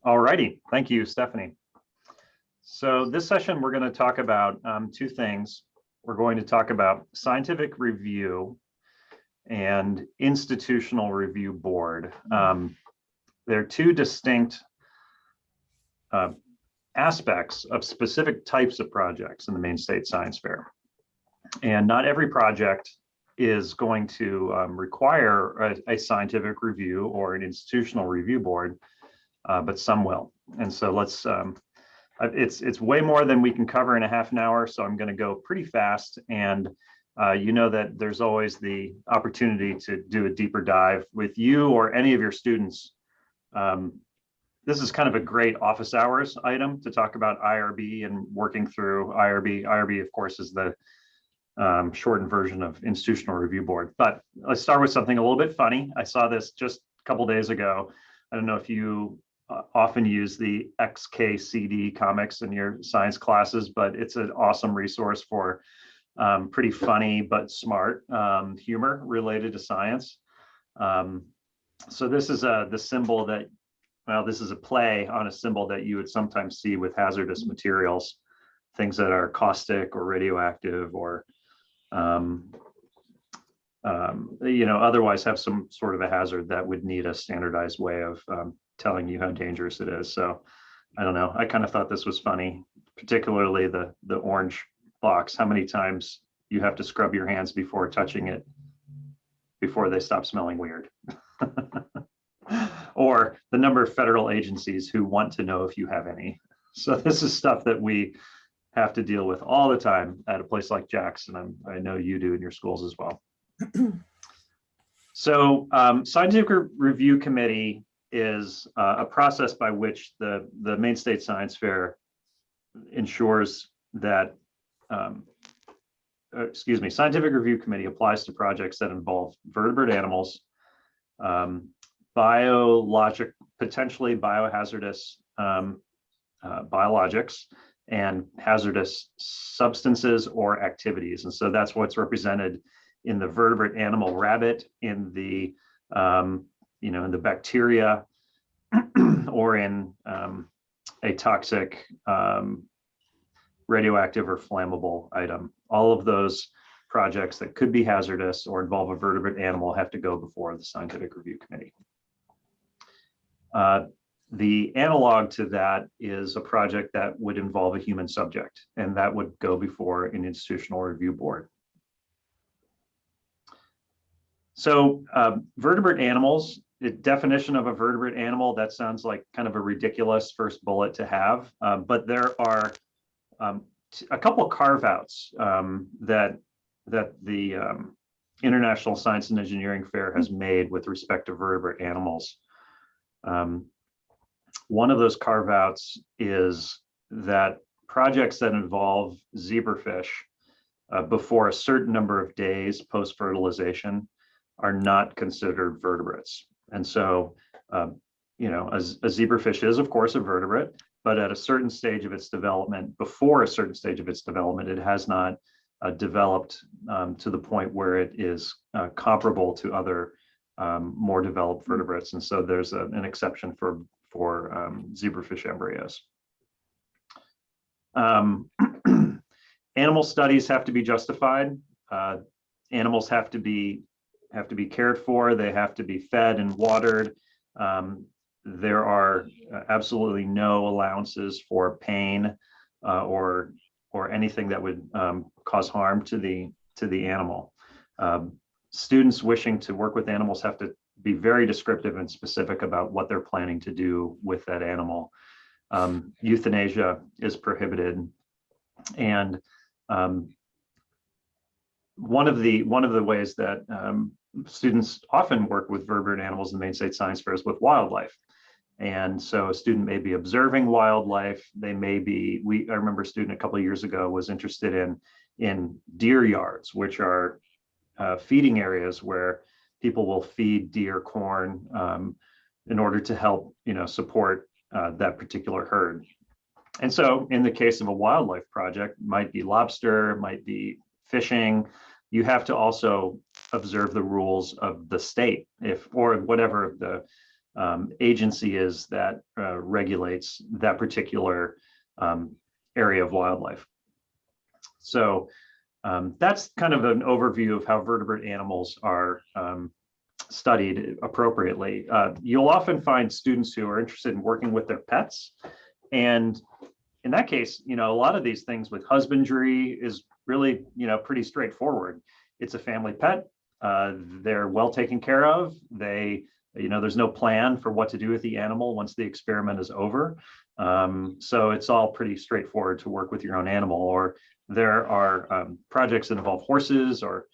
All righty, thank you, Stephanie. So this session, we're going to talk about two things. We're going to talk about scientific review and institutional review board. They're two distinct aspects of specific types of projects in the Maine State Science Fair. And not every project is going to require a scientific review or an institutional review board, but some will. And so let's, it's way more than we can cover in a half an hour, so I'm going to go pretty fast. And you know that there's always the opportunity to do a deeper dive with you or any of your students. This is kind of a great office hours item to talk about IRB and working through IRB. IRB, of course, is the shortened version of Institutional Review Board. But let's start with something a little bit funny. I saw this just a couple days ago. I don't know if you often use the XKCD comics in your science classes, but it's an awesome resource for pretty funny but smart humor related to science. So this is the symbol that, well, this is a play on a symbol that you would sometimes see with hazardous materials, things that are caustic or radioactive or you know, otherwise have some sort of a hazard that would need a standardized way of telling you how dangerous it is. So I don't know, I kind of thought this was funny, particularly the orange box, how many times you have to scrub your hands before touching it before they stop smelling weird. Or the number of federal agencies who want to know if you have any. So this is stuff that we have to deal with all the time at a place like Jackson. I know you do in your schools as well. So scientific review committee is a process by which the Maine State Science Fair ensures that, excuse me, scientific review committee applies to projects that involve vertebrate animals, biologic, potentially biohazardous biologics, and hazardous substances or activities. And so that's what's represented in the vertebrate animal rabbit, in the you know, in the bacteria, or in a toxic, radioactive or flammable item. All of those projects that could be hazardous or involve a vertebrate animal have to go before the scientific review committee. The analog to that is a project that would involve a human subject, and that would go before an institutional review board. So vertebrate animals, the definition of a vertebrate animal, that sounds like kind of a ridiculous first bullet to have, but there are a couple of carve-outs that the International Science and Engineering Fair has made with respect to vertebrate animals. One of those carve-outs is that projects that involve zebrafish before a certain number of days post-fertilization are not considered vertebrates. And so, you know, a zebrafish is, of course, a vertebrate, but at a certain stage of its development, before a certain stage of its development, it has not developed to the point where it is comparable to other more developed vertebrates. And so there's an exception for zebrafish embryos. Animal studies have to be justified. Animals have to be cared for. They have to be fed and watered. There are absolutely no allowances for pain or anything that would cause harm to the animal. Students wishing to work with animals have to be very descriptive and specific about what they're planning to do with that animal. Euthanasia is prohibited, and one of the ways that students often work with vertebrate animals in the Maine State Science Fair is with wildlife. And so a student may be observing wildlife. They may be, I remember a student a couple of years ago was interested in deer yards, which are feeding areas where people will feed deer corn in order to help, you know, support that particular herd. And so in the case of a wildlife project, might be lobster, might be fishing, you have to also observe the rules of the state, or whatever the agency is that regulates that particular area of wildlife. So that's kind of an overview of how vertebrate animals are studied appropriately. You'll often find students who are interested in working with their pets. And in that case, a lot of these things with husbandry is really, pretty straightforward. It's a family pet. They're well taken care of. There's no plan for what to do with the animal once the experiment is over. So it's all pretty straightforward to work with your own animal. Or there are projects that involve horses or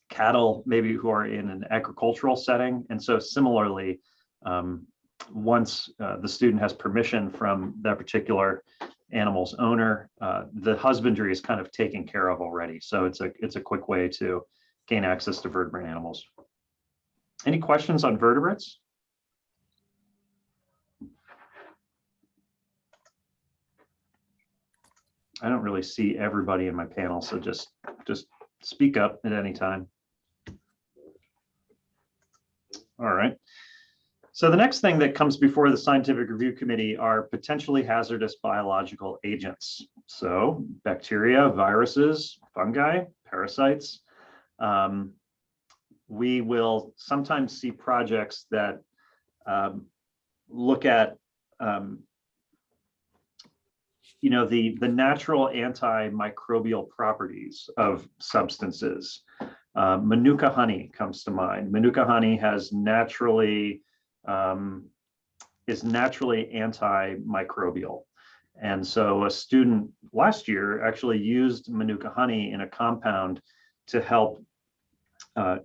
cattle, maybe, who are in an agricultural setting. And so similarly, once the student has permission from that particular animal's owner, the husbandry is kind of taken care of already. So it's a quick way to gain access to vertebrate animals. Any questions on vertebrates? I don't really see everybody in my panel, so just speak up at any time. All right. So the next thing that comes before the scientific review committee are potentially hazardous biological agents. So bacteria, viruses, fungi, parasites. We will sometimes see projects that look at the natural antimicrobial properties of substances. Manuka honey comes to mind. Manuka honey is naturally antimicrobial. And so a student last year actually used Manuka honey in a compound to help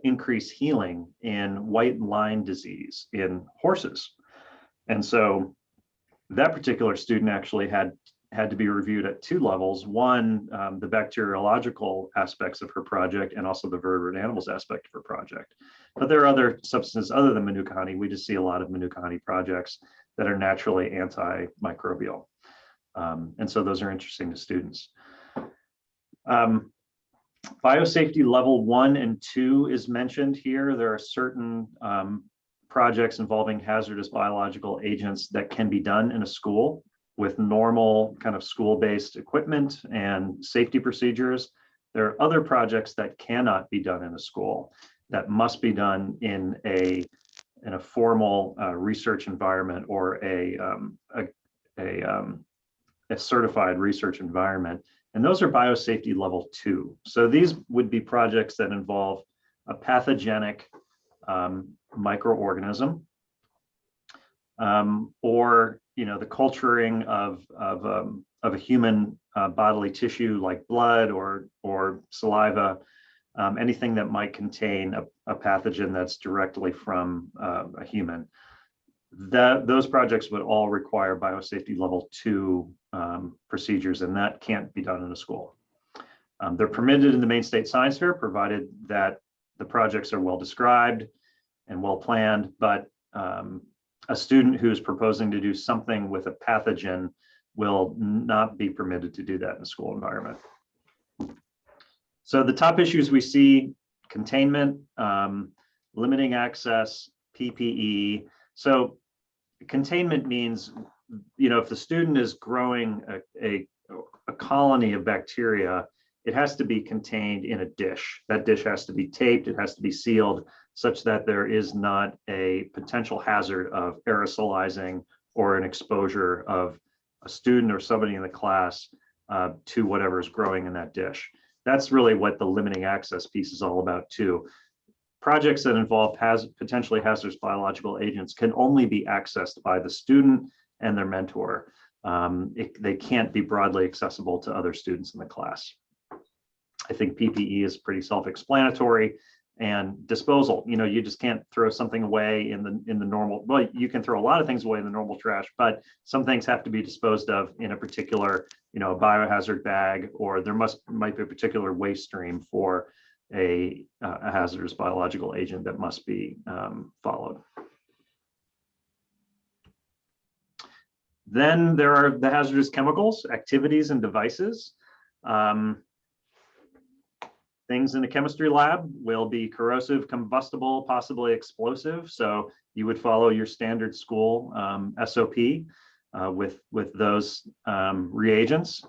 increase healing in white line disease in horses. And so that particular student actually had to be reviewed at two levels. One, the bacteriological aspects of her project, and also the vertebrate animals aspect of her project. But there are other substances other than Manuka honey. We just see a lot of Manuka honey projects that are naturally antimicrobial. And so those are interesting to students. Biosafety level 1 and 2 is mentioned here. There are certain projects involving hazardous biological agents that can be done in a school with normal kind of school-based equipment and safety procedures. There are other projects that cannot be done in a school, that must be done in a formal research environment or a certified research environment. And those are biosafety level 2. So these would be projects that involve a pathogenic microorganism, or the culturing of a human bodily tissue like blood or saliva, anything that might contain a pathogen that's directly from a human. Those projects would all require biosafety level 2 procedures, and that can't be done in a school. They're permitted in the Maine State Science Fair, provided that the projects are well described and well planned, but a student who's proposing to do something with a pathogen will not be permitted to do that in a school environment. So the top issues we see: containment, limiting access, PPE. So containment means, if the student is growing a colony of bacteria, it has to be contained in a dish. That dish has to be taped, it has to be sealed, such that there is not a potential hazard of aerosolizing or an exposure of a student or somebody in the class to whatever is growing in that dish. That's really what the limiting access piece is all about too. Projects that involve potentially hazardous biological agents can only be accessed by the student and their mentor. They can't be broadly accessible to other students in the class. I think PPE is pretty self-explanatory. And disposal, you just can't throw something away in the normal. Well, you can throw a lot of things away in the normal trash, but some things have to be disposed of in a particular, biohazard bag, or there might be a particular waste stream for a hazardous biological agent that must be followed. Then there are the hazardous chemicals, activities, and devices. Things in the chemistry lab will be corrosive, combustible, possibly explosive. So you would follow your standard school SOP with those reagents.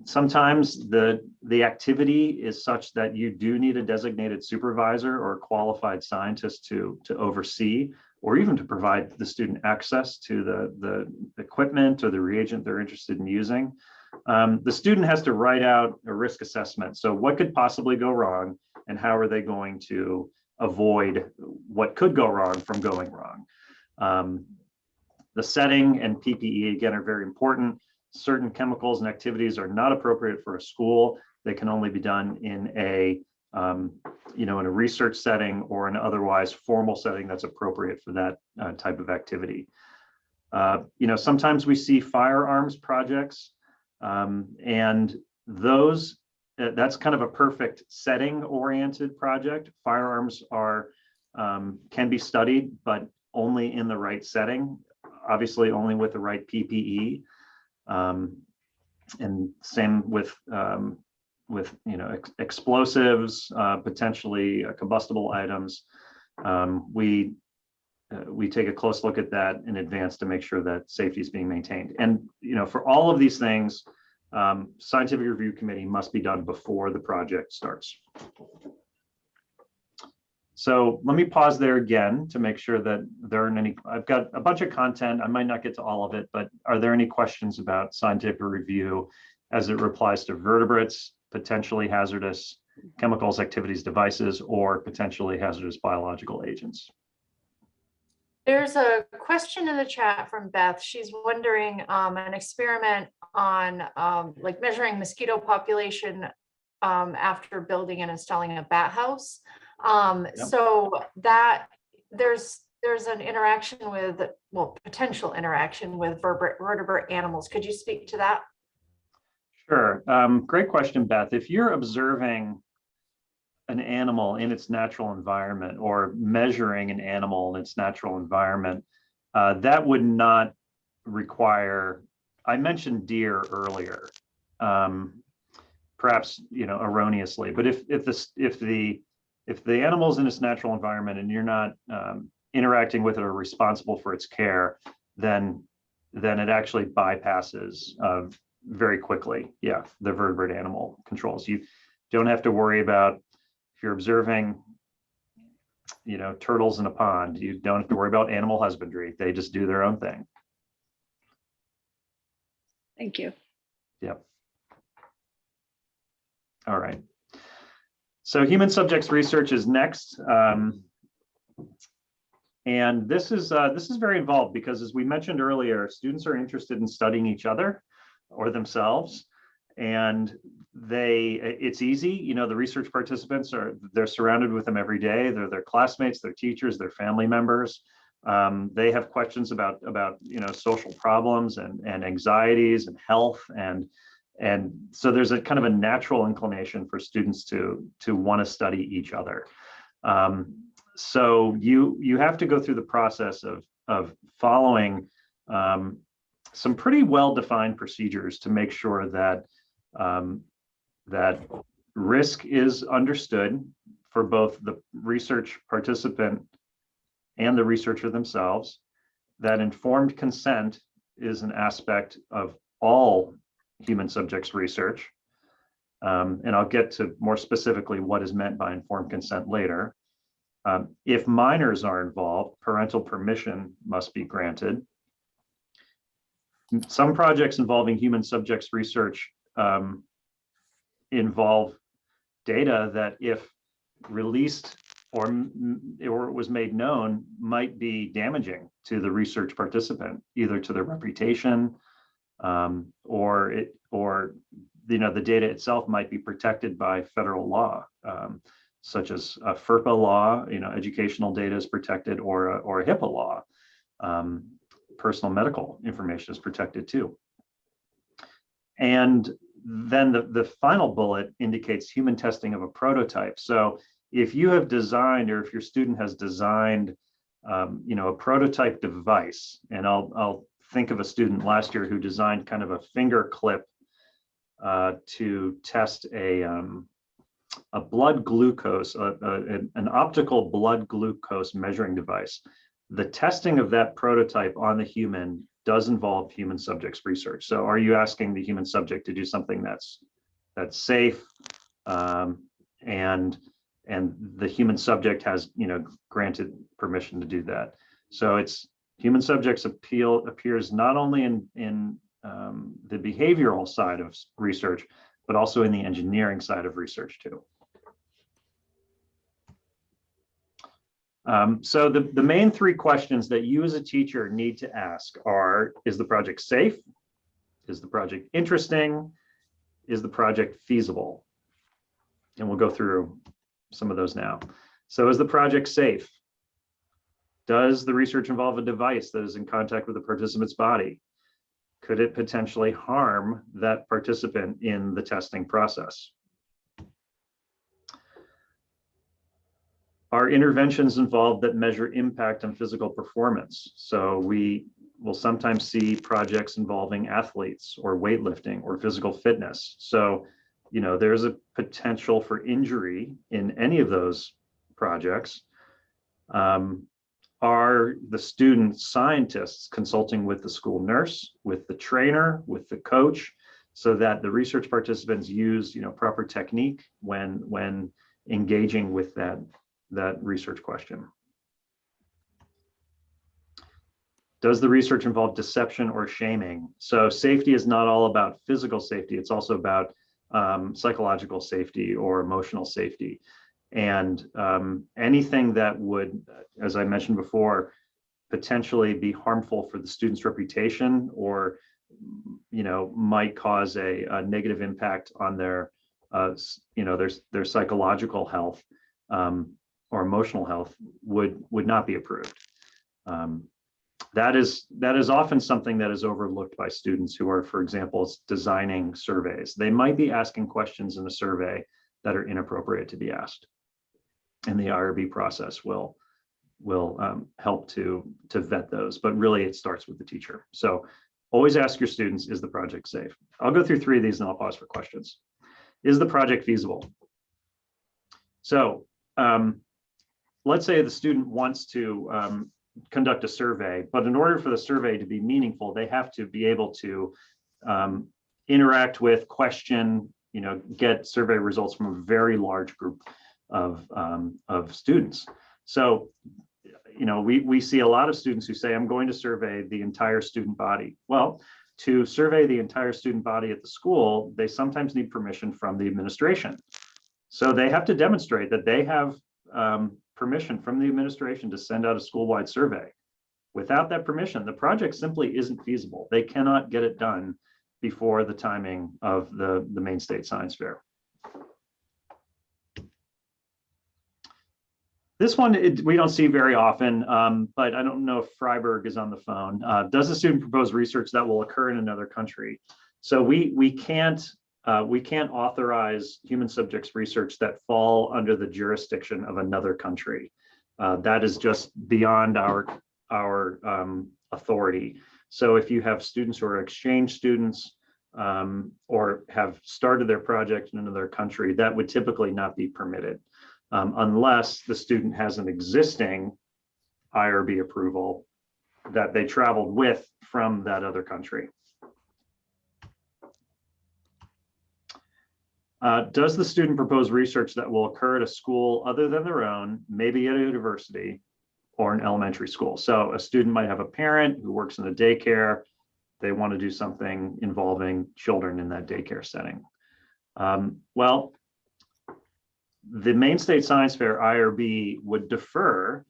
Sometimes the activity is such that you do need a designated supervisor or a qualified scientist to oversee, or even to provide the student access to the equipment or the reagent they're interested in using. The student has to write out a risk assessment. So what could possibly go wrong, and how are they going to avoid what could go wrong from going wrong? The setting and PPE, again, are very important. Certain chemicals and activities are not appropriate for a school. They can only be done in a in a research setting or an otherwise formal setting that's appropriate for that type of activity. Sometimes we see firearms projects, and those that's kind of a perfect setting-oriented project. Firearms are can be studied, but only in the right setting. Obviously, only with the right PPE. And same with explosives, potentially combustible items. We take a close look at that in advance to make sure that safety is being maintained. And for all of these things, scientific review committee must be done before the project starts. So let me pause there again to make sure that there aren't any. I've got a bunch of content. I might not get to all of it, but are there any questions about scientific review as it applies to vertebrates, potentially hazardous chemicals, activities, devices, or potentially hazardous biological agents? There's a question in the chat from Beth. She's wondering an experiment on like measuring mosquito population after building and installing a bat house. Yep. So that there's an interaction with, well, potential interaction with vertebrate animals. Could you speak to that? Sure. Great question, Beth. If you're observing an animal in its natural environment or measuring an animal in its natural environment, that would not require, I mentioned deer earlier, perhaps erroneously, but if the animal's in its natural environment and you're not interacting with it or responsible for its care, then it actually bypasses very quickly, the vertebrate animal controls. You don't have to worry about, if you're observing turtles in a pond, you don't have to worry about animal husbandry. They just do their own thing. Thank you. Yep. All right. So human subjects research is next. And this is very involved because, as we mentioned earlier, students are interested in studying each other or themselves. And it's easy, the research participants they're surrounded with them every day. They're their classmates, their teachers, their family members. They have questions about social problems and anxieties and health, and so there's a kind of a natural inclination for students to want to study each other. So you have to go through the process of following some pretty well-defined procedures to make sure that that risk is understood for both the research participant and the researcher themselves, that informed consent is an aspect of all human subjects research. And I'll get to more specifically what is meant by informed consent later. If minors are involved, parental permission must be granted. Some projects involving human subjects research involve data that, if released or was made known, might be damaging to the research participant, either to their reputation or the data itself might be protected by federal law, such as a FERPA law. Educational data is protected, or a HIPAA law. Personal medical information is protected too. And then the final bullet indicates human testing of a prototype. So if you have designed, or if your student has designed, a prototype device, and I'll think of a student last year who designed kind of a finger clip to test a a blood glucose, an optical blood glucose measuring device. The testing of that prototype on the human does involve human subjects research. So are you asking the human subject to do something that's safe, and the human subject has, granted permission to do that? So it's human subjects appears not only in the behavioral side of research, but also in the engineering side of research too. So the main three questions that you as a teacher need to ask are, is the project safe? Is the project interesting? Is the project feasible? And we'll go through some of those now. So is the project safe? Does the research involve a device that is in contact with the participant's body? Could it potentially harm that participant in the testing process? Are interventions involved that measure impact on physical performance? So we will sometimes see projects involving athletes or weightlifting or physical fitness. So, there's a potential for injury in any of those projects. Are the student scientists consulting with the school nurse, with the trainer, with the coach, so that the research participants use, proper technique when engaging with that research question? Does the research involve deception or shaming? So safety is not all about physical safety. It's also about psychological safety or emotional safety. And anything that would, as I mentioned before, potentially be harmful for the student's reputation, or might cause a negative impact on their psychological health or emotional health would not be approved. That is often something that is overlooked by students who are, for example, designing surveys. They might be asking questions in a survey that are inappropriate to be asked, and the IRB process will help to vet those. But really, it starts with the teacher. So always ask your students, is the project safe? I'll go through three of these and I'll pause for questions. Is the project feasible? So let's say the student wants to conduct a survey, but in order for the survey to be meaningful, they have to be able to interact with, question, get survey results from a very large group of students. So, we see a lot of students who say, I'm going to survey the entire student body. Well, to survey the entire student body at the school, they sometimes need permission from the administration. So they have to demonstrate that they have permission from the administration to send out a school-wide survey. Without that permission, the project simply isn't feasible. They cannot get it done before the timing of the Maine State Science Fair. This one we don't see very often, but I don't know if Freiberg is on the phone. Does the student propose research that will occur in another country? So we can't authorize human subjects research that fall under the jurisdiction of another country. That is just beyond our authority. So if you have students who are exchange students or have started their project in another country, that would typically not be permitted unless the student has an existing IRB approval that they traveled with from that other country. Does the student propose research that will occur at a school other than their own, maybe at a university or an elementary school? So a student might have a parent who works in a daycare. They want to do something involving children in that daycare setting. Well, the Maine State Science Fair IRB would defer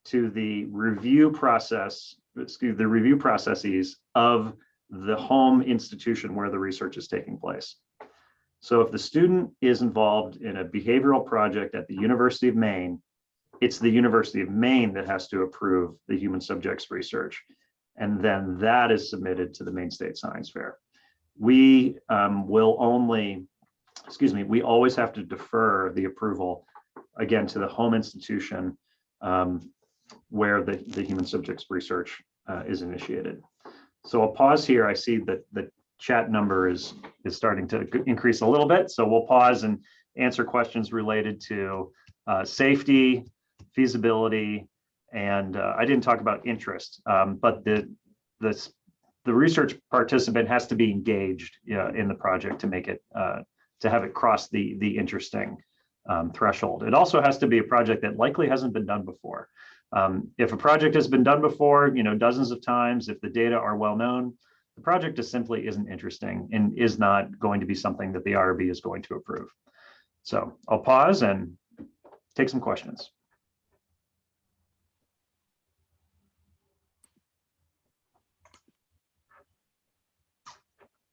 to the review processes of the home institution where the research is taking place. So if the student is involved in a behavioral project at the University of Maine, it's the University of Maine that has to approve the human subjects research. And then that is submitted to the Maine State Science Fair. We we always have to defer the approval, again, to the home institution where the human subjects research is initiated. So I'll pause here. I see that the chat number is starting to increase a little bit. So we'll pause and answer questions related to safety, feasibility, and I didn't talk about interest, but the research participant has to be engaged in the project to make it to have it cross the interesting threshold. It also has to be a project that likely hasn't been done before. If a project has been done before, dozens of times, if the data are well known, the project just simply isn't interesting and is not going to be something that the IRB is going to approve. So I'll pause and take some questions.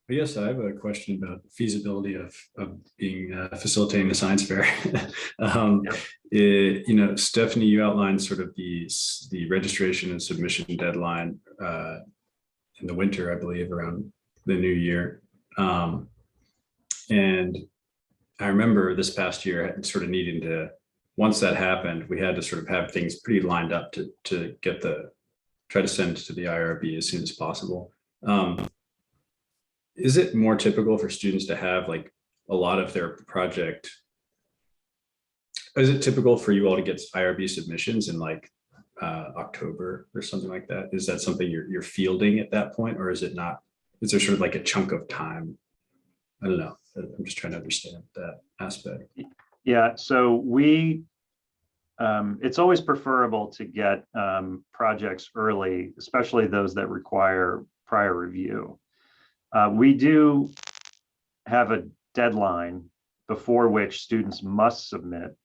Yes, I have a question about feasibility of being facilitating the science fair. Stephanie, you outlined sort of the registration and submission deadline in the winter, I believe, around the new year. And I remember this past year sort of needing to, once that happened, we had to sort of have things pretty lined up to get try to send to the IRB as soon as possible. Is it more typical for students to have like a lot of their project? Is it typical for you all to get IRB submissions in like October or something like that? Is that something you're fielding at that point, or is it not? Is there sort of like a chunk of time? I don't know. I'm just trying to understand that aspect. Yeah, so it's always preferable to get projects early, especially those that require prior review. We do have a deadline before which students must submit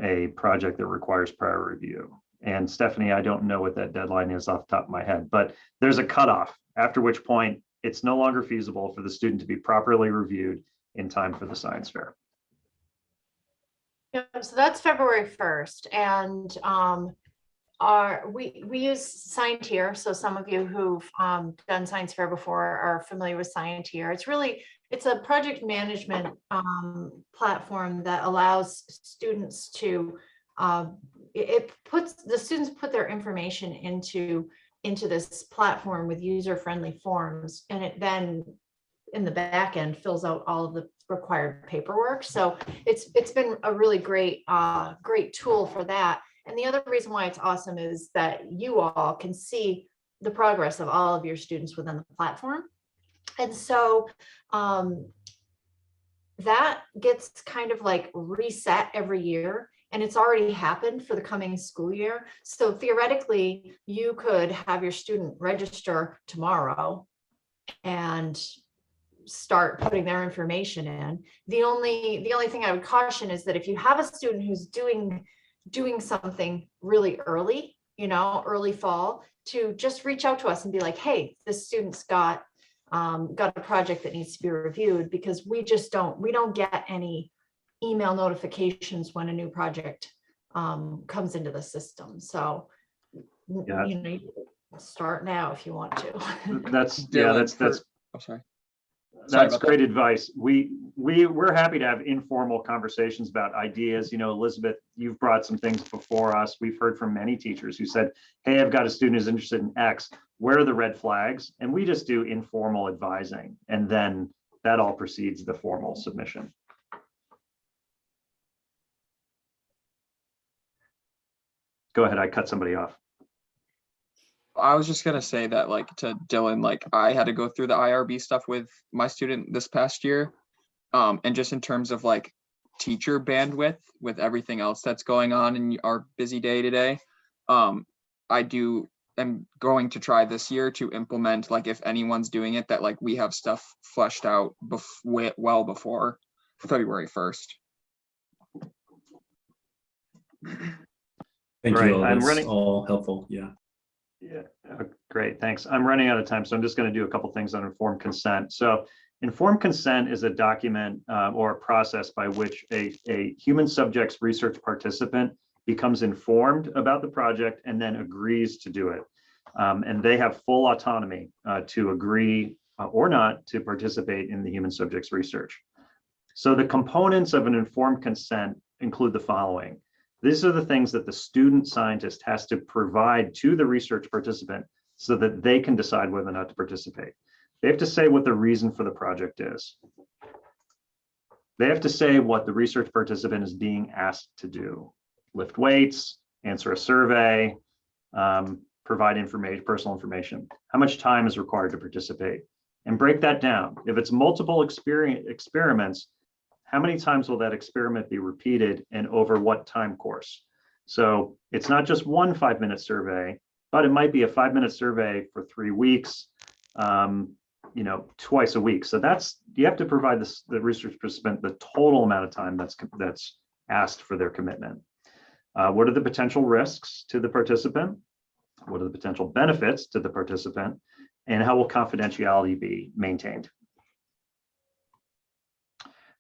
a project that requires prior review. And Stephanie, I don't know what that deadline is off the top of my head, but there's a cutoff, after which point it's no longer feasible for the student to be properly reviewed in time for the science fair. Yeah, so that's February 1st. And we use Scienteer. So some of you who've done science fair before are familiar with Scienteer. It's a project management platform that allows students to, the students put their information into this platform with user-friendly forms, and it then in the back end fills out all of the required paperwork. So it's been a really great tool for that. And the other reason why it's awesome is that you all can see the progress of all of your students within the platform. And so that gets kind of like reset every year, and it's already happened for the coming school year. So theoretically, you could have your student register tomorrow and start putting their information in. The only thing I would caution is that if you have a student who's doing something really early, early fall, to just reach out to us and be like, hey, this student's got a project that needs to be reviewed, because we don't get any email notifications when a new project comes into the system. So Yeah. you start now if you want to. That's I'm sorry. That's great advice. We're happy to have informal conversations about ideas. Elizabeth, you've brought some things before us. We've heard from many teachers who said, hey, I've got a student who's interested in X. Where are the red flags? And we just do informal advising, and then that all precedes the formal submission. Go ahead, I cut somebody off. I was just gonna say that, like, to Dylan, like, I had to go through the IRB stuff with my student this past year. And just in terms of like teacher bandwidth with everything else that's going on in our busy day today, am going to try this year to implement, like, if anyone's doing it, that like we have stuff fleshed out well before February 1st. Thank Right, you all. I'm That's running- all helpful. Yeah. Yeah, great, thanks. I'm running out of time, so I'm just going to do a couple things on informed consent. So informed consent is a document or a process by which a human subjects research participant becomes informed about the project and then agrees to do it. And they have full autonomy to agree or not to participate in the human subjects research. So the components of an informed consent include the following. These are the things that the student scientist has to provide to the research participant so that they can decide whether or not to participate. They have to say what the reason for the project is. They have to say what the research participant is being asked to do. Lift weights, answer a survey, provide information, personal information. How much time is required to participate? And break that down. If it's multiple experiments, how many times will that experiment be repeated and over what time course? So it's not just one 5-minute survey, but it might be a 5-minute survey for 3 weeks, you know, twice a week. So that's, you have to provide the research participant the total amount of time that's asked for their commitment. What are the potential risks to the participant? What are the potential benefits to the participant? And how will confidentiality be maintained?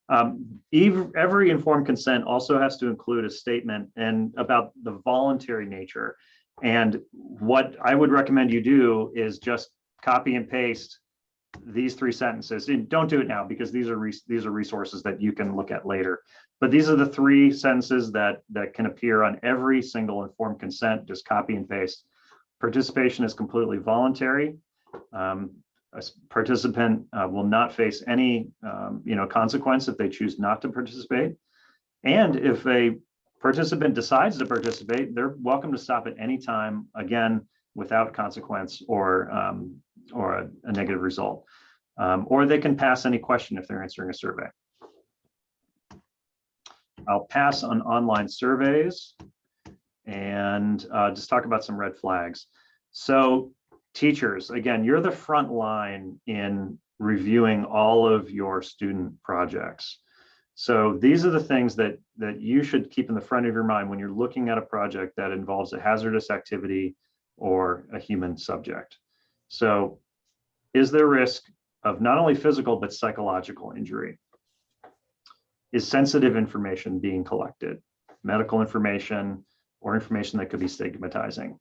Every informed consent also has to include a statement about the voluntary nature. And what I would recommend you do is just copy and paste these 3 sentences. And don't do it now because these are resources that you can look at later. But these are the 3 sentences that can appear on every single informed consent. Just copy and paste. Participation is completely voluntary. A participant will not face any consequence if they choose not to participate. And if a participant decides to participate, they're welcome to stop at any time, again, without consequence or a negative result. Or they can pass any question if they're answering a survey. I'll pass on online surveys and just talk about some red flags. So teachers, again, you're the front line in reviewing all of your student projects. So these are the things that you should keep in the front of your mind when you're looking at a project that involves a hazardous activity or a human subject. So is there risk of not only physical but psychological injury? Is sensitive information being collected? Medical information or information that could be stigmatizing?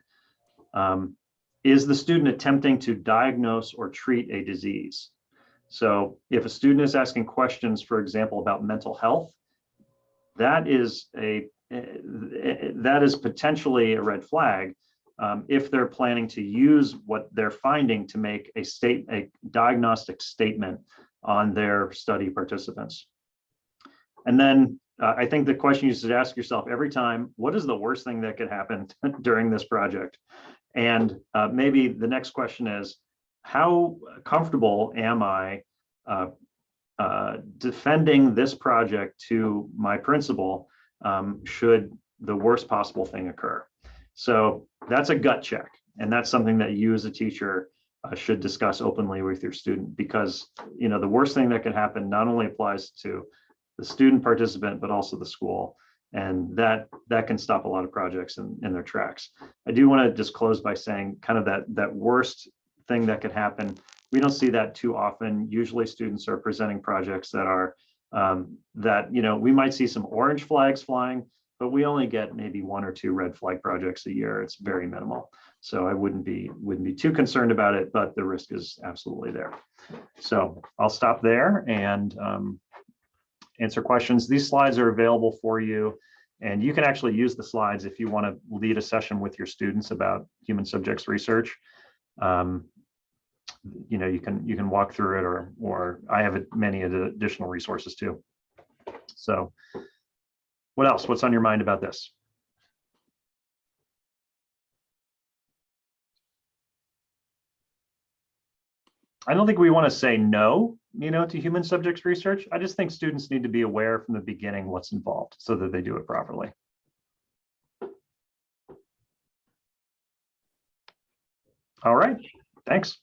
Is the student attempting to diagnose or treat a disease? So if a student is asking questions, for example, about mental health, that is potentially a red flag if they're planning to use what they're finding to make a diagnostic statement on their study participants. And then I think the question you should ask yourself every time, what is the worst thing that could happen during this project? And maybe the next question is, how comfortable am I defending this project to my principal should the worst possible thing occur? So that's a gut check. And that's something that you as a teacher should discuss openly with your student, because the worst thing that can happen not only applies to the student participant, but also the school. And that can stop a lot of projects in their tracks. I do want to just close by saying kind of that worst thing that could happen. We don't see that too often. Usually students are presenting projects that are we might see some orange flags flying, but we only get maybe 1 or 2 red flag projects a year. It's very minimal. So I wouldn't be too concerned about it, but the risk is absolutely there. So I'll stop there and answer questions. These slides are available for you, and you can actually use the slides if you want to lead a session with your students about human subjects research. You can walk through it, or I have many additional resources too. So what else? What's on your mind about this? I don't think we want to say no, to human subjects research. I just think students need to be aware from the beginning what's involved so that they do it properly. All right, thanks.